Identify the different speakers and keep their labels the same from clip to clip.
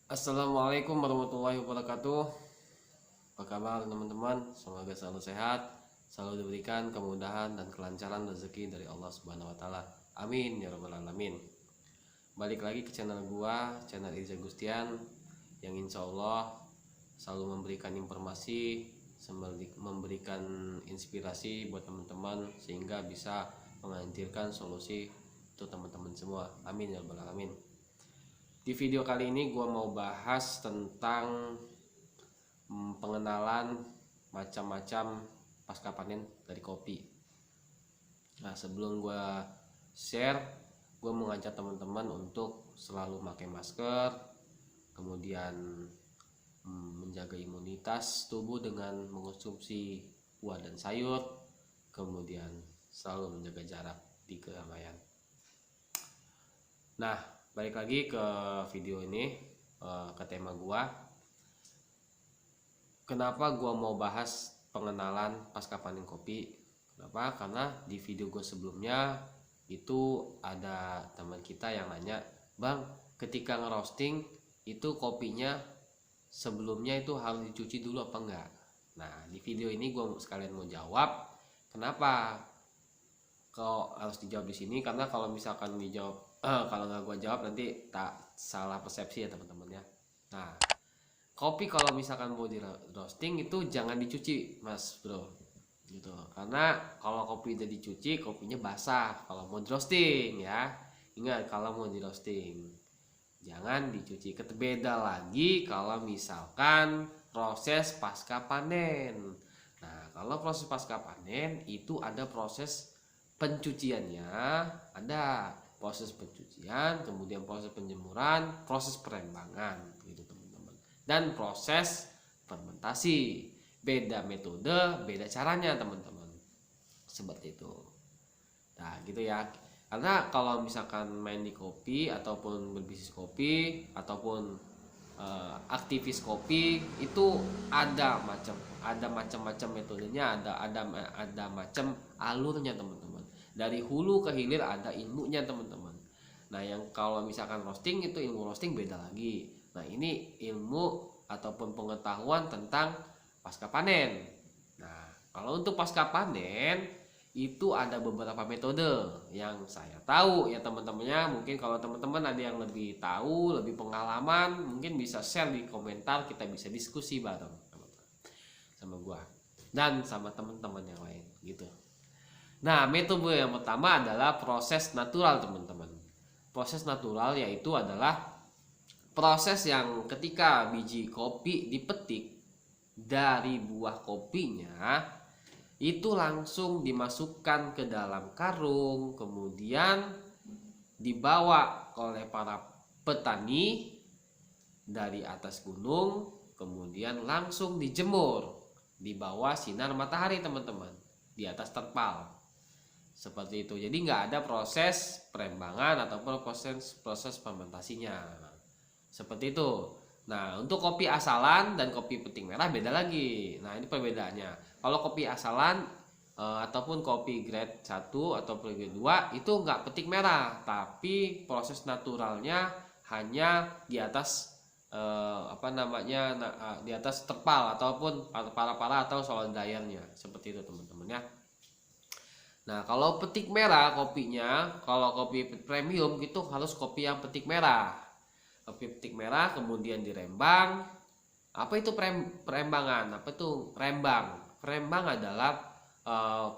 Speaker 1: Assalamualaikum warahmatullahi wabarakatuh. Apa kabar teman-teman? Semoga selalu sehat, selalu diberikan kemudahan dan kelancaran rezeki dari Allah Subhanahu wa taala. Amin ya rabbal alamin. Balik lagi ke channel gua, channel Irza Gustian, yang insya Allah selalu memberikan informasi, memberikan inspirasi buat teman-teman sehingga bisa menghadirkan solusi untuk teman-teman semua. Amin ya rabbal alamin. Di video kali ini gue mau bahas tentang pengenalan macam-macam pasca panen dari kopi. Nah, sebelum gue share, gue mengajak teman-teman untuk selalu pakai masker, kemudian menjaga imunitas tubuh dengan mengonsumsi buah dan sayur, kemudian selalu menjaga jarak di keramaian. Nah, balik lagi ke video ini, ke tema gua. Kenapa gua mau bahas pengenalan pasca panen kopi? Kenapa? Karena di video gua sebelumnya itu ada teman kita yang nanya, "Bang, ketika ngerosting itu kopinya sebelumnya itu harus dicuci dulu apa enggak?" Nah, di video ini gua sekalian mau jawab kenapa kok harus dijawab di sini, karena kalau misalkan dijawab kalau nggak gua jawab nanti tak salah persepsi ya teman-teman ya. Nah, kopi kalau misalkan mau di roasting itu jangan dicuci mas bro, gitu. Karena kalau kopi udah dicuci kopinya basah kalau mau di roasting ya. Ingat, kalau mau di roasting jangan dicuci. Beda lagi kalau misalkan proses pasca panen. Nah, kalau proses pasca panen itu ada proses pencuciannya, ada proses pencucian, kemudian proses penjemuran, proses perembangan gitu teman-teman, dan proses fermentasi. Beda metode, beda caranya teman-teman, seperti itu. Nah gitu ya, karena kalau misalkan main di kopi ataupun berbisnis kopi ataupun aktivis kopi itu ada macam-macam metodenya, ada macam alurnya teman-teman. Dari hulu ke hilir ada ilmunya teman-teman. Nah, yang kalau misalkan roasting itu ilmu roasting beda lagi. Nah, ini ilmu ataupun pengetahuan tentang pasca panen. Nah, kalau untuk pasca panen itu ada beberapa metode yang saya tahu ya teman-temannya. Mungkin kalau teman-teman ada yang lebih tahu, lebih pengalaman, mungkin bisa share di komentar, kita bisa diskusi bareng sama gua dan sama teman-teman yang lain gitu. Nah, metode yang pertama adalah proses natural teman-teman. Proses natural yaitu adalah proses yang ketika biji kopi dipetik dari buah kopinya itu langsung dimasukkan ke dalam karung, kemudian dibawa oleh para petani dari atas gunung, kemudian langsung dijemur di bawah sinar matahari teman-teman, di atas terpal seperti itu. Jadi nggak ada proses perembangan ataupun proses fermentasinya seperti itu. Nah, untuk kopi asalan dan kopi petik merah beda lagi. Nah, ini perbedaannya. Kalau kopi asalan ataupun kopi grade 1 atau grade 2 itu nggak petik merah, tapi proses naturalnya hanya di atas di atas terpal ataupun para atau solar dryernya seperti itu teman-teman ya. Nah, kalau petik merah kopinya, kalau kopi premium itu harus kopi yang petik merah. Kopi petik merah kemudian dirembang. Apa itu perembangan? Apa itu rembang? Rembang adalah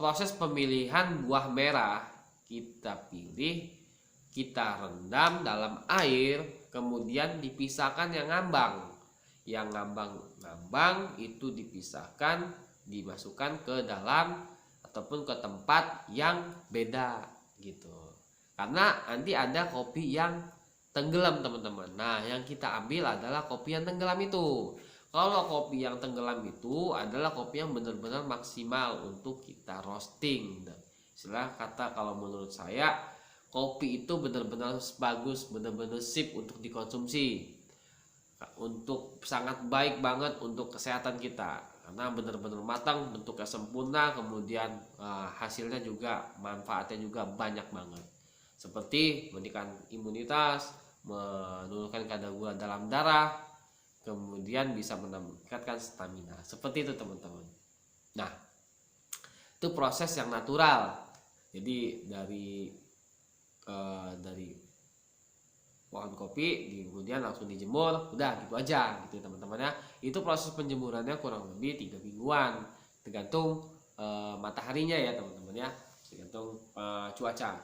Speaker 1: proses pemilihan buah merah. Kita pilih, kita rendam dalam air, kemudian dipisahkan yang ngambang. Yang ngambang itu dipisahkan, dimasukkan ke dalam ataupun ke tempat yang beda gitu. Karena nanti ada kopi yang tenggelam teman-teman. Nah, yang kita ambil adalah kopi yang tenggelam itu. Kalau kopi yang tenggelam itu adalah kopi yang benar-benar maksimal untuk kita roasting. Istilah kata kalau menurut saya, kopi itu benar-benar bagus, benar-benar sip untuk dikonsumsi. Untuk sangat baik banget untuk kesehatan kita. Karena benar-benar matang, bentuknya sempurna, kemudian hasilnya juga, manfaatnya juga banyak banget. Seperti meningkatkan imunitas, menurunkan kadar gula dalam darah, kemudian bisa meningkatkan stamina. Seperti itu teman-teman. Nah, itu proses yang natural. Jadi dari pohon kopi kemudian langsung dijemur, udah gitu aja gitu teman-teman ya. Itu proses penjemurannya kurang lebih 3 mingguan, tergantung mataharinya ya teman-teman ya, tergantung cuaca.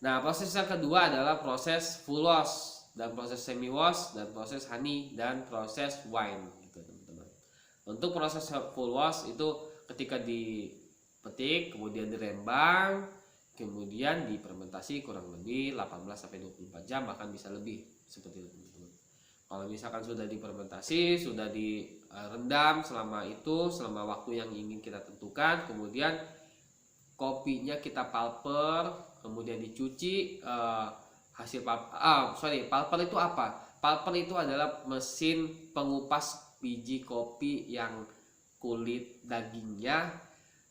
Speaker 1: Nah, proses yang kedua adalah proses full wash dan proses semi wash dan proses honey dan proses wine gitu teman-teman. Untuk proses full wash itu ketika dipetik kemudian dirembang, kemudian difermentasi kurang lebih 18-24 jam, bahkan bisa lebih, seperti itu teman-teman. Kalau misalkan sudah difermentasi, sudah direndam selama waktu yang ingin kita tentukan, kemudian kopinya kita pulper, kemudian dicuci. Pulper itu apa? Pulper itu adalah mesin pengupas biji kopi yang kulit dagingnya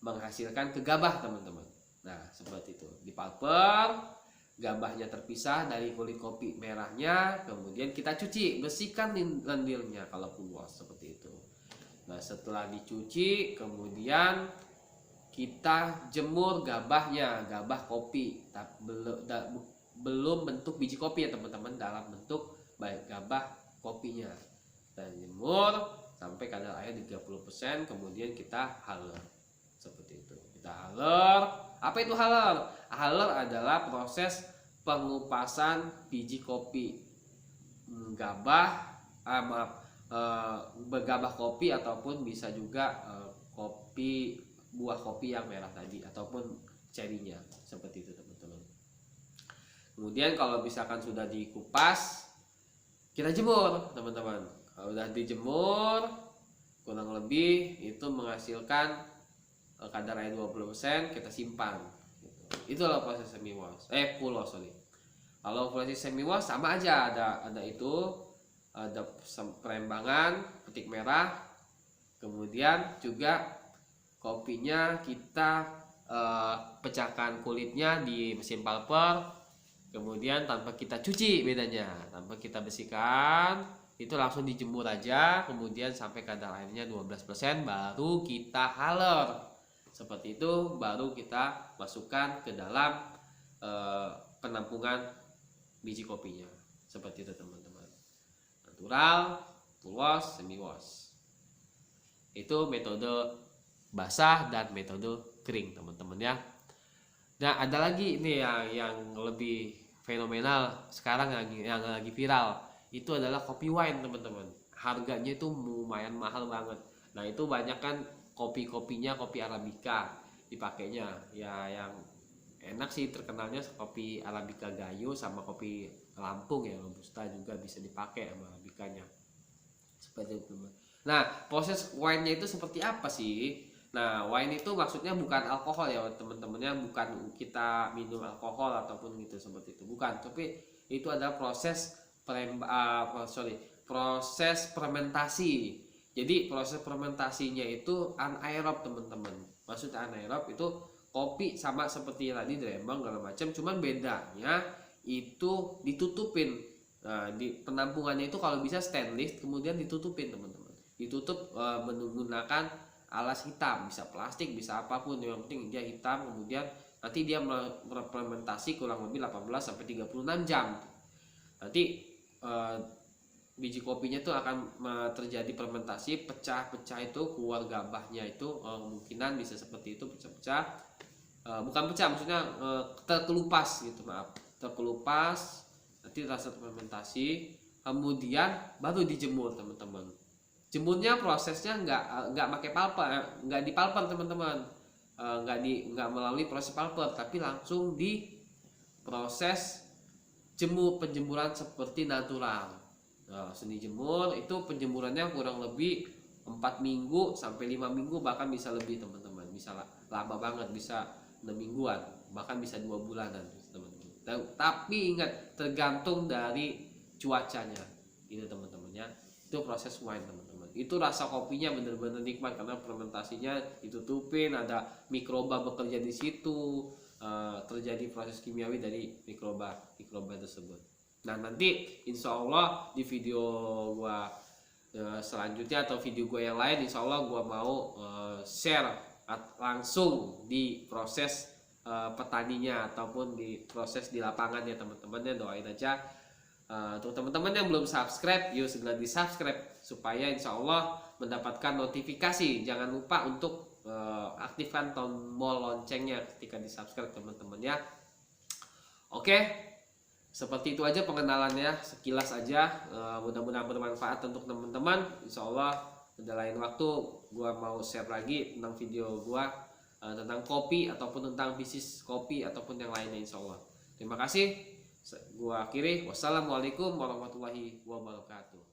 Speaker 1: menghasilkan kegabah teman-teman. Nah, seperti itu. Di pulper, gabahnya terpisah dari kulit kopi merahnya, kemudian kita cuci, bersihkan lendirnya kalau full wash, seperti itu. Nah, setelah dicuci, kemudian kita jemur gabahnya, gabah kopi, belum bentuk biji kopi ya teman-teman, dalam bentuk gabah kopinya. Kita jemur sampai kadar air 30%, kemudian kita haler. Seperti itu. Kita haler. Apa itu haler? Haler adalah proses pengupasan biji kopi gabah kopi, ataupun bisa juga buah kopi yang merah tadi, ataupun cerinya, seperti itu teman-teman. Kemudian kalau misalkan sudah dikupas, kita jemur teman-teman. Kalau sudah dijemur kurang lebih itu menghasilkan kadar air 20%, kita simpan. Itulah proses semi wash. Full wash. Kalau proses semi wash sama aja, ada perembangan petik merah, kemudian juga kopinya kita pecahkan kulitnya di mesin pulper, kemudian tanpa kita cuci, bedanya tanpa kita bersihkan, itu langsung dijemur aja, kemudian sampai kadar airnya 12%, baru kita haler. Seperti itu, baru kita masukkan ke dalam penampungan biji kopinya. Seperti itu teman-teman. Natural, full wash, semi wash. Itu metode basah dan metode kering teman-teman ya. Nah, ada lagi ini yang lebih fenomenal sekarang yang lagi viral. Itu adalah kopi wine teman-teman. Harganya itu lumayan mahal banget. Nah, itu banyak kan kopinya kopi arabica dipakainya ya. Yang enak sih terkenalnya kopi arabica gayo sama kopi Lampung ya, robusta juga bisa dipakai sama arabicanya, seperti itu. Nah, proses wine-nya itu seperti apa sih? Nah, wine itu maksudnya bukan alkohol ya teman-temannya, bukan kita minum alkohol ataupun gitu, seperti itu, bukan. Tapi itu adalah proses fermentasi. Jadi proses fermentasinya itu anaerob teman-teman. Maksudnya anaerob itu kopi sama seperti tadi dirembang segala macam, cuman bedanya itu ditutupin. Nah, di penampungannya itu kalau bisa stainless, kemudian ditutupin teman-teman. Ditutup menggunakan alas hitam, bisa plastik, bisa apapun, yang penting dia hitam. Kemudian nanti dia fermentasi kurang lebih 18-36 jam. Nanti biji kopinya itu akan terjadi fermentasi, pecah-pecah, itu keluar gabahnya itu kemungkinan bisa seperti itu, pecah-pecah, bukan pecah maksudnya terkelupas gitu, terkelupas. Nanti rasa fermentasi, kemudian baru dijemur teman-teman. Jemurnya prosesnya nggak pakai pulper, nggak di pulper teman-teman, nggak melalui proses pulper, tapi langsung di proses penjemuran seperti natural. Nah, seni jemur itu penjemurannya kurang lebih 4 minggu sampai 5 minggu, bahkan bisa lebih teman-teman, bisa lama banget, bisa 6 mingguan, bahkan bisa 2 bulanan teman-teman. Tapi ingat, tergantung dari cuacanya itu teman-teman ya. Itu proses wine teman-teman. Itu rasa kopinya benar-benar nikmat karena fermentasinya ditutupin, ada mikroba bekerja di situ, terjadi proses kimiawi dari mikroba tersebut. Nah nanti insya Allah di video gua selanjutnya atau video gue yang lain, insya Allah gue mau share langsung di proses petaninya ataupun di proses di lapangan ya teman-teman ya. Doain aja untuk teman-teman yang belum subscribe, yuk segera di subscribe supaya insya Allah mendapatkan notifikasi. Jangan lupa untuk aktifkan tombol loncengnya ketika di subscribe teman-teman ya. Oke. Seperti itu aja pengenalannya, sekilas aja. Mudah-mudahan bermanfaat untuk teman-teman. Insya Allah pada lain waktu gua mau share lagi tentang video gua tentang kopi ataupun tentang bisnis kopi ataupun yang lainnya insya Allah. Terima kasih. Gua akhiri. Wassalamualaikum warahmatullahi wabarakatuh.